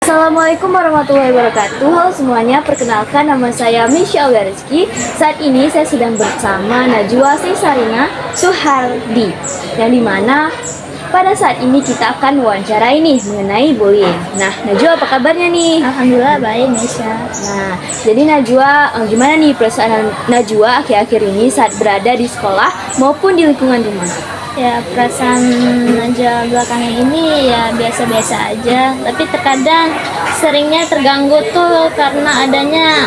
Assalamualaikum warahmatullahi wabarakatuh. Halo semuanya, perkenalkan nama saya Misha Rizky. Saat ini saya sedang bersama Najwa Sarina Suhardi, yang dimana pada saat ini kita akan wawancara ini mengenai bullying. Nah, Najwa apa kabarnya nih? Alhamdulillah baik, Misha. Nah, jadi Najwa, gimana nih perasaan Najwa akhir-akhir ini saat berada di sekolah maupun di lingkungan rumah? Ya, perasaan aja belakangan ini ya biasa-biasa aja. Tapi terkadang seringnya terganggu tuh karena adanya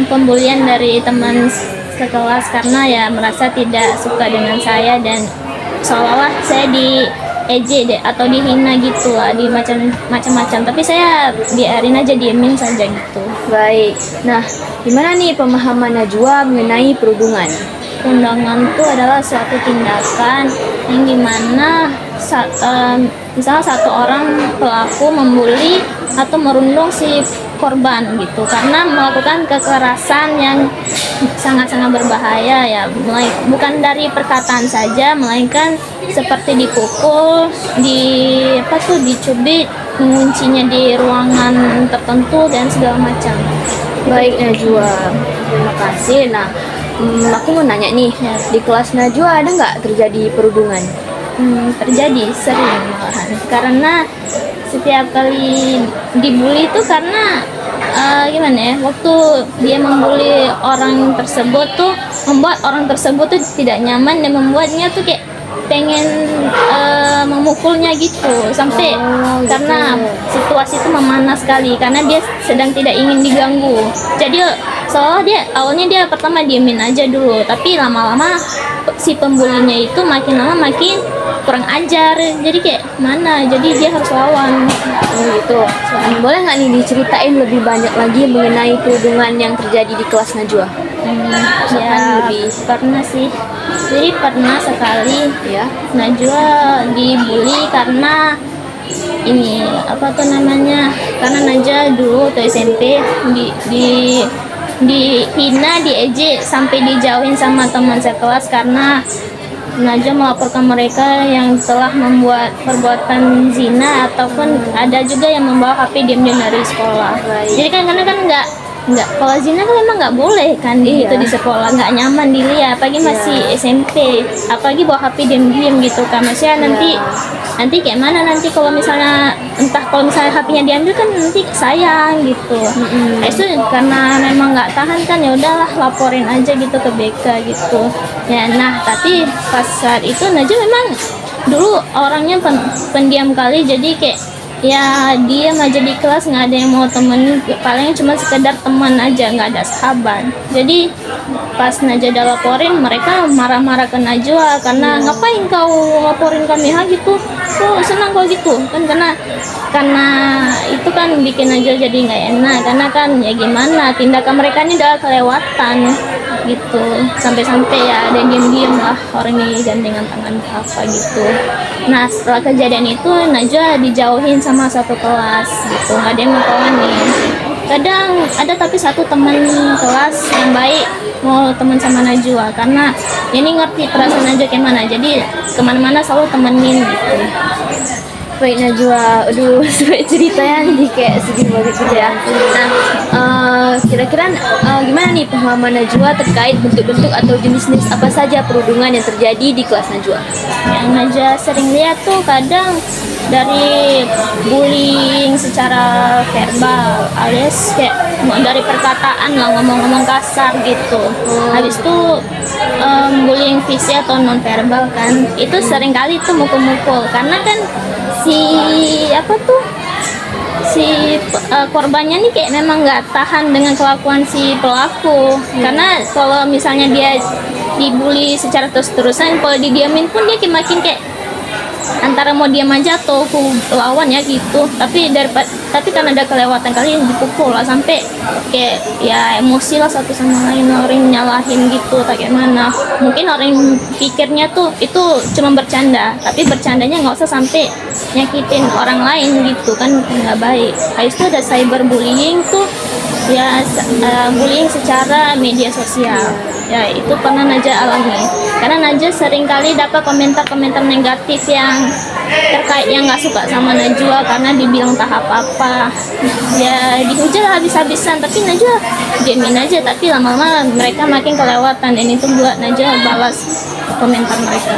pembulian dari teman sekelas, karena ya merasa tidak suka dengan saya dan seolah-olah saya diejek atau dihina gitu lah, di macam-macam. Tapi saya biarin aja, diemin saja gitu. Baik. Nah, gimana nih pemahaman Najwa mengenai perundungan? Undangan itu adalah suatu tindakan yang dimana misalnya satu orang pelaku membuli atau merundung si korban gitu, karena melakukan kekerasan yang sangat-sangat berbahaya ya, bukan dari perkataan saja, melainkan seperti dipukul, dicubit, menguncinya di ruangan tertentu dan segala macam. Baik Najwa, terima kasih. Nah, aku mau nanya nih, Ya. di kelas Najwa ada nggak terjadi perundungan? Terjadi sering malahan, karena setiap kali dibully itu karena gimana ya, waktu dia membuli orang tersebut tuh membuat orang tersebut tuh tidak nyaman dan membuatnya tuh kayak pengen memukulnya gitu sampai gitu. karena situasi itu memanas sekali karena dia sedang tidak ingin diganggu. Jadi soalnya awalnya dia pertama diemin aja dulu, tapi lama-lama si pembulinya itu makin lama makin kurang ajar, jadi kayak mana, jadi dia harus lawan. Gitu. Boleh nggak nih diceritain lebih banyak lagi mengenai perundungan yang terjadi di kelas Najwa? Ya lebih. pernah sih, jadi pernah sekali Ya. Najwa dibully karena ini apa tuh namanya, karena Najwa dulu tuh SMP dihina, diejek, sampai dijauhin sama teman sekelas karena Najwa melaporkan mereka yang telah membuat perbuatan zina, ataupun ada juga yang membawa HP diam-diam dari sekolah. Baik. Jadi kan karena kan nggak kalau zina kan memang nggak boleh kan gitu di sekolah, nggak nyaman dilihat, apalagi masih SMP, apalagi bawa HP diam-diam gitu kan, maksudnya nanti kayak mana nanti kalau misalnya kalau misalnya HP-nya diambil kan nanti sayang gitu. Nah, itu karena memang nggak tahan kan, ya udahlah laporin aja gitu ke BK gitu ya. Nah, tapi pas saat itu Najwa memang dulu orangnya pendiam kali, jadi kayak ya diam aja di kelas, nggak ada yang mau temenin, paling cuma sekedar teman aja, nggak ada sahabat. Jadi pas Najwa udah laporin, mereka marah-marah ke Najwa karena ngapain kau laporin kami gitu, kok senang kau gitu kan, karena itu kan bikin Najwa jadi nggak enak, karena kan ya gimana, tindakan mereka ini udah kelewatan gitu, sampai-sampai ya ada yang diem-diem lah, orang ini gandengan tangan apa gitu. Nah, setelah kejadian itu Najwa dijauhin sama satu kelas gitu, nggak ada yang ngetawanin. Kadang ada tapi satu teman kelas yang baik mau teman sama Najwa, karena ini ngerti perasaan Najwa kayak mana, jadi kemana-mana selalu temenin gitu. Baik Najwa, aduh sampai ceritanya nih kayak sedih banget gitu ya. Nah, kira-kira gimana nih pemahaman Najwa terkait bentuk-bentuk atau jenis-jenis apa saja perundungan yang terjadi di kelas Najwa? Yang Najwa sering lihat tuh kadang dari bullying secara verbal, alias kayak dari perkataan lah, ngomong-ngomong kasar gitu. Habis itu bullying fisik atau non verbal kan, itu sering kali tuh mukul-mukul, karena kan korbannya nih kayak memang nggak tahan dengan kelakuan si pelaku. Karena kalau misalnya dia dibully secara terus-terusan, kalau didiamin pun dia makin kayak antara mau diam aja atau aku lawan ya gitu. Tapi karena ada kelewatan kali dipukul lah, sampai kayak ya emosi lah satu sama lain, orang nyalahin gitu tak kayak mana. Mungkin orang pikirnya tuh itu cuma bercanda, tapi bercandanya nggak usah sampai nyakitin orang lain gitu kan, nggak baik. Habis itu ada cyberbullying tuh ya, bullying secara media sosial. Ya itu pernah Najwa alami. Karena Najwa sering kali dapat komentar-komentar negatif yang terkait yang nggak suka sama Najwa karena dibilang tak apa-apa. Ya dihujat habis-habisan, tapi Najwa diamin aja. Tapi lama-lama mereka makin kelewatan dan itu buat Najwa balas komentar mereka.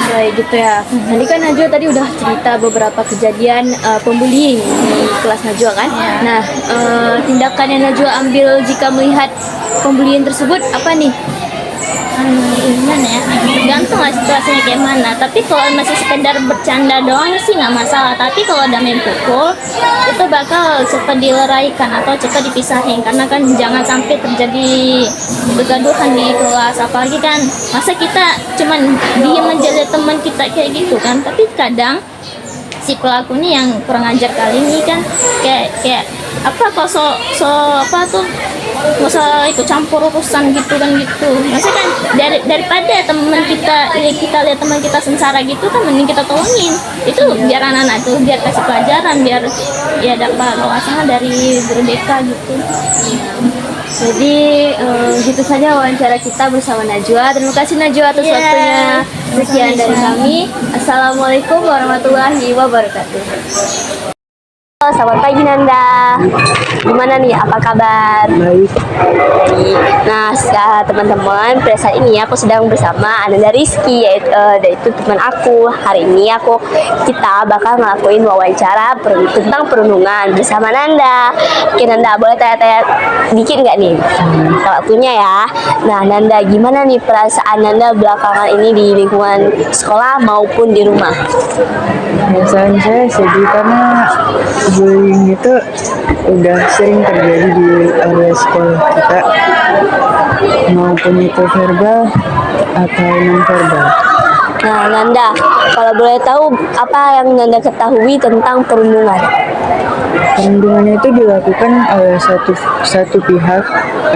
Baik gitu ya. Tadi kan Najwa tadi udah cerita beberapa kejadian pembullying di kelas Najwa kan. Nah, tindakan yang Najwa ambil jika melihat pembullying tersebut apa nih? Gimana ya? Tergantung lah situasinya kayak mana. Tapi kalau masih sekedar bercanda doang sih nggak masalah. Tapi kalau udah main pukul, itu bakal cepat dileraikan atau cepat dipisahin. Karena kan jangan sampai terjadi kegaduhan di kelas. Apalagi kan masa kita cuman diem aja lihat teman kita kayak gitu kan. Tapi kadang si pelakunya yang kurang ajar kali ini kan kayak apa kok apa tuh nggak usah ikut campur urusan gitu kan gitu. Maksudnya kan daripada teman kita lihat teman kita sengsara gitu kan mending kita tolongin. Itu biar anak-anak tuh biar kasih pelajaran, biar ya dapat wawasan dari guru BK gitu. Jadi gitu saja wawancara kita bersama Najwa. Terima kasih Najwa atas waktunya. Sekian dari kami. Assalamualaikum warahmatullahi wabarakatuh. Selamat pagi Nanda. Gimana nih? Apa kabar? Baik. Baik. Nah, teman-teman, pada saat ini aku sedang bersama Ananda Rizky, yaitu teman aku. Hari ini kita bakal ngelakuin wawancara tentang perundungan bersama Nanda. Oke Nanda, boleh tanya-tanya dikit nggak nih? Waktunya ya. Nah Nanda, gimana nih perasaan Nanda belakangan ini di lingkungan sekolah maupun di rumah? Perasaan saya sedih karena bullying itu udah sering terjadi di area sekolah kita, maupun itu verbal atau non verbal. Nah Nanda, kalau boleh tahu apa yang Nanda ketahui tentang perundungan? Perundungan itu dilakukan oleh satu pihak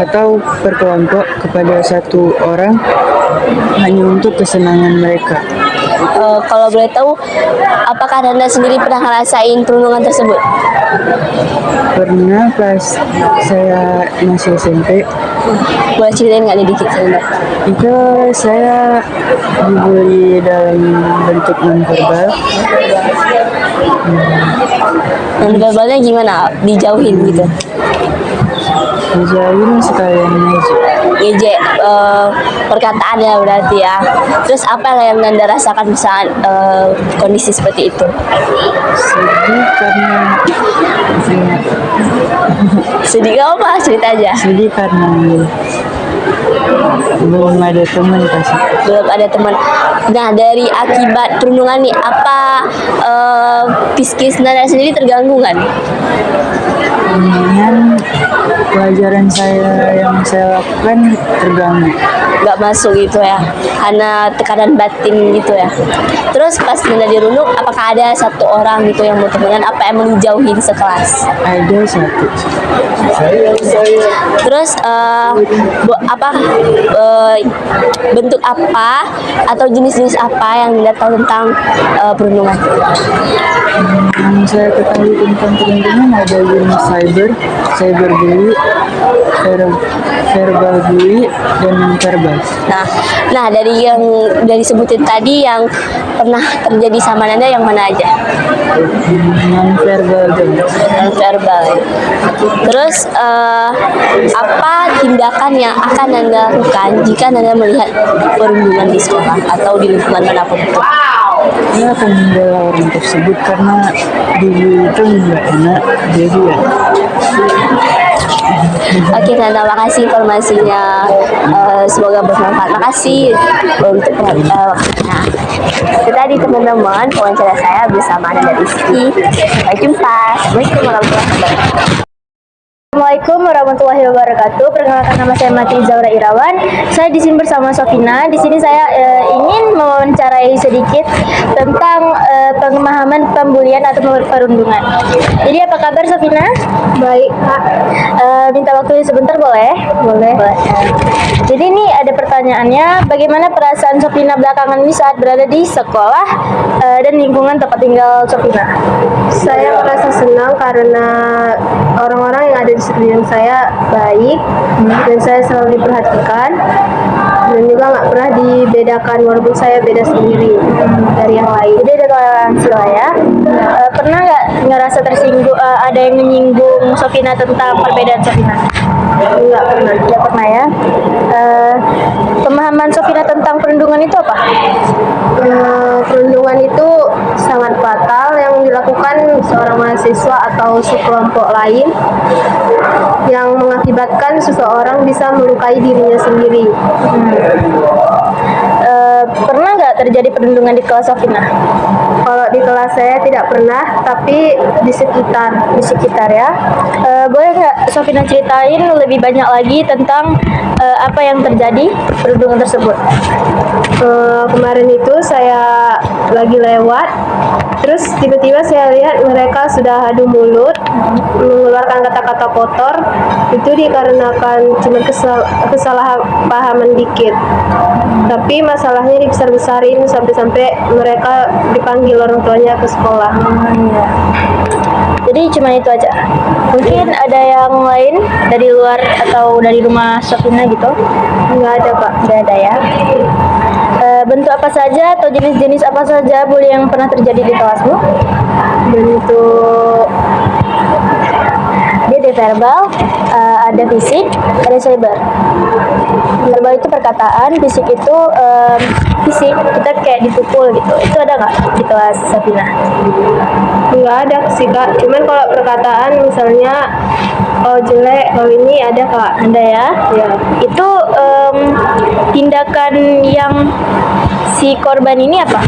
atau berkelompok kepada satu orang hanya untuk kesenangan mereka. Kalau boleh tahu, apakah Nanda sendiri pernah ngerasain perundungan tersebut? Pernah pas saya masih SMP, Boleh ceritain nggak nih dikit Nanda? itu saya dibully dalam bentuk non-verbal. Non-verbalnya gimana? Dijauhin gitu? Dijauhin sekalian aja. Ngejek perkataan ya berarti ya. Terus apa yang Nanda rasakan saat kondisi seperti itu? Sedih karena Sedih gak apa? Cerita aja. sedih karena belum ada teman kasih. Belum ada teman. Nah dari akibat perundungan nih, apa psikis Nanda sendiri terganggu kan? Dengan pelajaran yang saya lakukan terganggu. Nggak masuk gitu ya, karena tekanan batin gitu ya. Terus pas Nanda dirundung, apakah ada satu orang gitu yang mau temenan, apa emang dijauhin sekelas? Ada satu. Terus bentuk apa atau jenis-jenis apa yang Nanda tahu tentang perundungan? Yang saya ketahui tentang perundungan ada jenis cyberbully, verbal bully, dan non-verbal. Nah dari yang sebutin tadi yang pernah terjadi sama Nanda yang mana aja? Non-verbal dan Non-verbal. Terus apa tindakan yang akan Nanda lakukan jika Nanda melihat perundungan di sekolah atau di lingkungan manapun itu? saya akan membela orang tersebut karena dulu itu nggak enak, jadi ya. Oke Nanda, makasih informasinya. Semoga bermanfaat. Makasih untuk waktunya. Itu tadi teman-teman wawancara saya bersama Ananda Rizky. Sampai jumpa. Assalamualaikum warahmatullahi wabarakatuh. Assalamualaikum warahmatullahi wabarakatuh. Perkenalkan, nama saya Mati Zaura Irawan. Saya di sini bersama Sofina. Di sini saya ingin mewawancarai sedikit tentang pemahaman pembulian atau perundungan. Jadi apa kabar Sofina? Baik Kak. Minta waktunya sebentar boleh? Boleh. Jadi ini ada pertanyaannya, bagaimana perasaan Sofina belakangan ini saat berada di sekolah dan lingkungan tempat tinggal Sofina? Saya merasa senang karena orang-orang yang ada di sekeliling saya baik, dan saya selalu diperhatikan, dan juga nggak pernah dibedakan walaupun saya beda sendiri dari yang lain. Jadi ada toleransi lah ya. Pernah nggak ngerasa tersinggung, ada yang menyinggung Sofina tentang perbedaan Sofina? Nggak pernah. Tidak pernah ya. Pemahaman Sofina tentang perundungan itu apa? Perundungan itu sangat fatal yang dilakukan seorang mahasiswa atau sekelompok lain yang mengakibatkan seseorang bisa melukai dirinya sendiri. Pernah nggak terjadi perundungan di kelas Sofina? Kalau di kelas saya tidak pernah, tapi di sekitar Ya. Boleh nggak Sofina ceritain lebih banyak lagi tentang apa yang terjadi perundungan tersebut? Kemarin itu saya lagi lewat, terus tiba-tiba saya lihat mereka sudah adu mulut, mengeluarkan kata-kata kotor. Itu dikarenakan cuma kesalahpahaman dikit, tapi masalahnya dibesar-besarin sampai mereka dipanggil orang tuanya ke sekolah. Jadi cuma itu aja. Mungkin ada yang lain dari luar atau dari rumah Sofina gitu? Nggak ada, Pak. Nggak ada ya. Bentuk apa saja atau jenis-jenis apa saja bully yang pernah terjadi di kelasmu? Bentuk Dia ada verbal, ada fisik, ada cyber. Verbal itu perkataan, fisik itu fisik, kita kayak dipukul gitu. Itu ada nggak di kelas Safina? nggak ada sih, Kak. Cuman kalau perkataan misalnya jelek, kalau ini ada, Kak. Ada ya? Ya. Itu tindakan yang si korban ini apa?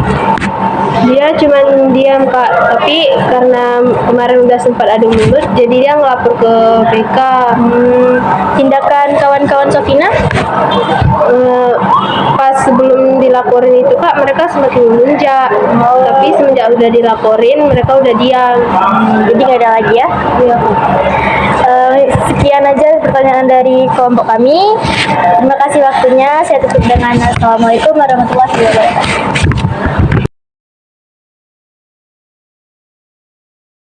Dia cuman diam, Kak, tapi karena kemarin udah sempat adu mulut, jadi dia ngelapor ke BK. Tindakan kawan-kawan Sofina? Pas sebelum dilaporin itu, Kak, mereka semakin melunjak. Tapi semenjak udah dilaporin, mereka udah diam. Jadi nggak ada lagi ya? Iya. Sekian aja pertanyaan dari kelompok kami. Terima kasih waktunya. Saya tutup dengan Assalamualaikum warahmatullahi wabarakatuh.